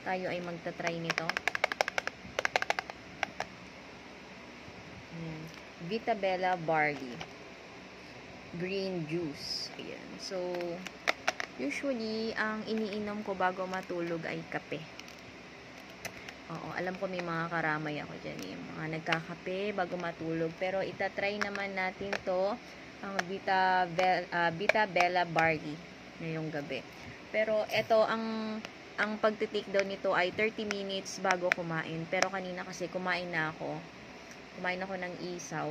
tayo ay magta-try nito. Ayan. Vitabella Barley Green Juice. Ayan. So, usually, ang iniinom ko bago matulog ay kape. Oo, alam ko may mga karamay ako dyan, yung mga nagkakape bago matulog. Pero itatry naman natin to, ang Vitabella Barley ngayong gabi. Pero ito, ang pagtitake down nito ay 30 minutes bago kumain. Pero kanina kasi kumain ako ng isaw.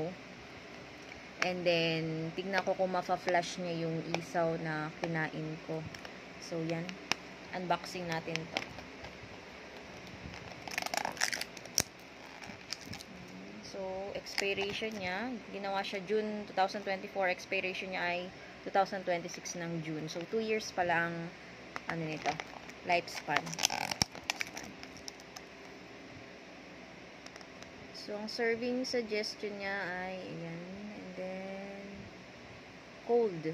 And then, tignan ko kung mafa-flash niya yung isaw na kinain ko. So, yan. Unboxing natin to. So, expiration niya, ginawa siya June 2024. Expiration niya ay 2026 ng June. So, 2 years pa lang, ano nito, lifespan. So, ang serving suggestion niya ay, ayan, and then, cold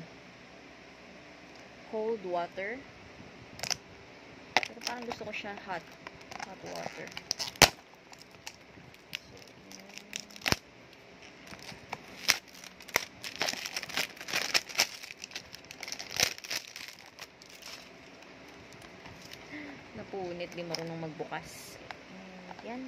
water. Pero parang gusto ko siya hot water. Napunit, di marunong magbukas. Yan.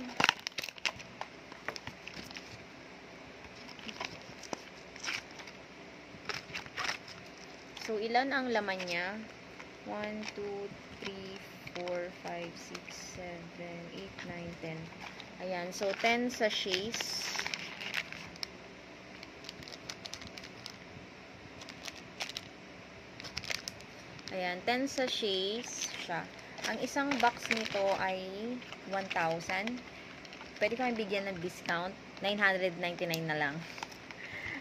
So, ilan ang laman niya? 1, 2, 3, 4, 5, 6, 7, 8, 9, 10. Ayan. So, 10 sachets. Ayan. 10 sachets siya. Ang isang box nito ay 1,000. Pwede kami bigyan ng discount. 999 na lang.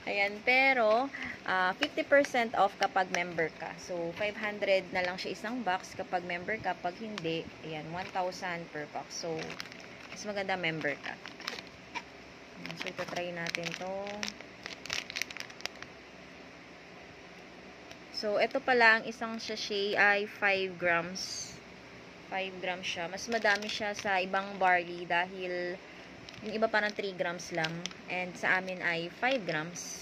Ayan, pero 50% off kapag member ka. So, 500 na lang siya isang box kapag member ka. Pag hindi, ayan, 1,000 per box. So, mas maganda member ka. Ayan, so, ito try natin to. So, ito pala, ang isang sachet ay 5 grams. 5 grams siya. Mas madami siya sa ibang barley dahil yung iba parang 3 grams lang. And sa amin ay 5 grams.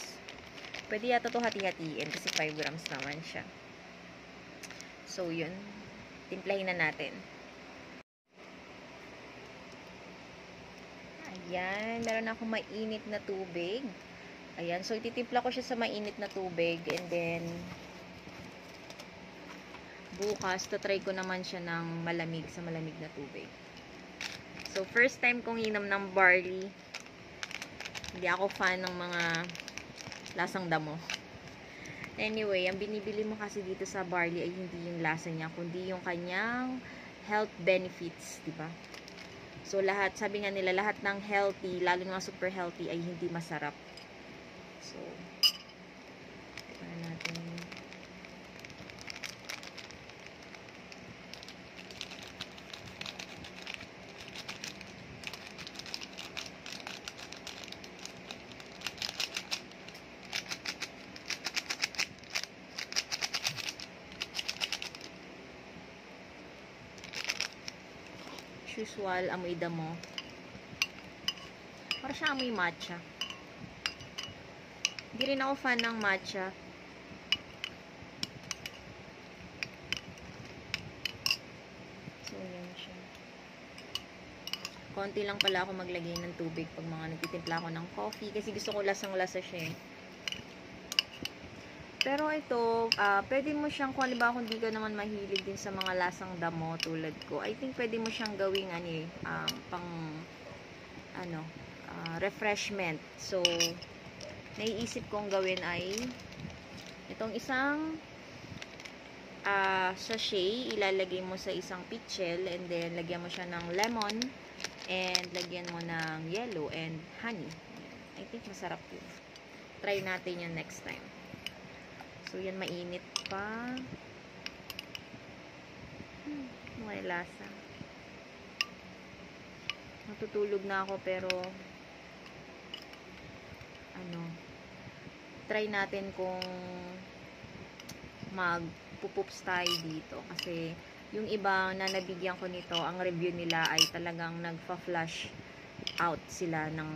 Pwede yata ito hati-hatiin kasi 5 grams naman siya. So, yun. Timplahin na natin. Ayan. Meron akong mainit na tubig. Ayan. So, ititimpla ko siya sa mainit na tubig. And then, bukas, try ko naman siya ng malamig sa malamig na tubig. So, first time kong inom ng barley. Hindi ako fan ng mga lasang damo. Anyway, ang binibili mo kasi dito sa barley ay hindi yung lasa niya, kundi yung kanyang health benefits, diba? So, lahat, sabi nga nila, lahat ng healthy, lalo ng super healthy, ay hindi masarap. So, tignan natin. Usual, amoy damo. Para siya amoy matcha. Hindi rin ako fan ng matcha. So, yan siya. Konti lang pala ako maglagay ng tubig pag mga nagtitimpla ako ng coffee. Kasi gusto ko lasang-lasa siya eh. Pero ito, pwede mo siyang, kung halimbawa kung di ka naman mahilig din sa mga lasang damo tulad ko, I think pwede mo siyang gawing refreshment. So, naiisip kong gawin ay itong isang sachet, ilalagay mo sa isang pitchel and then lagyan mo siya ng lemon and lagyan mo ng yellow and honey. I think masarap yun. Try natin yun next time. So, yan, mainit pa. May lasa. Natutulog na ako, pero try natin kung magpupups tayo dito. Kasi, Yung iba na nabigyan ko nito, ang review nila ay talagang nagfa-flush out sila ng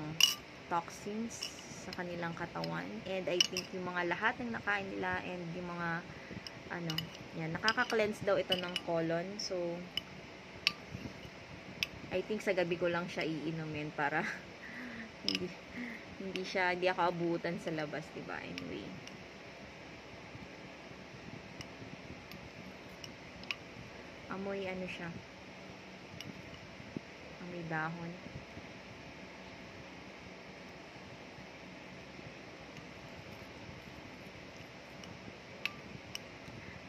toxins sa kanilang katawan. And I think yung mga lahat ng nakain nila and yung mga yan, nakaka-cleanse daw ito ng colon. So, I think sa gabi ko lang siya iinumin para hindi ako abutan sa labas, diba? Anyway. Amoy siya. Amoy dahon.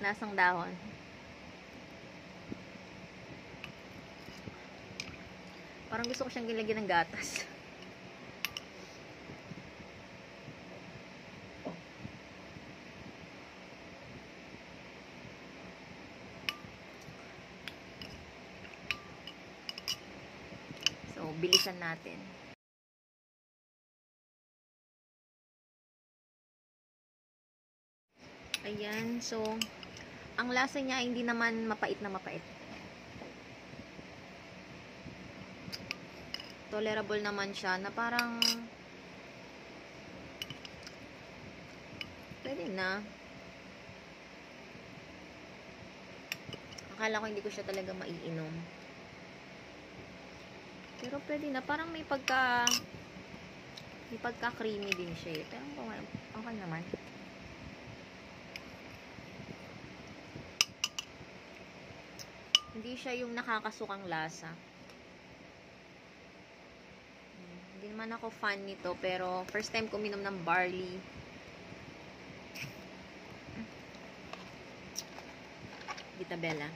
Lasang dahon. Parang gusto ko siyang gilagyan ng gatas. So, bilisan natin. Ayan, so, ang lasa niya hindi naman mapait na mapait. Tolerable naman siya na parang pwede na. Akala ko hindi ko siya talaga maiinom. Pero pwede na. Parang may pagka creamy din siya. Pero okay naman. Hindi siya yung nakakasukang lasa. Hindi naman ako fan nito, pero first time ko minom ng barley. Vitabella.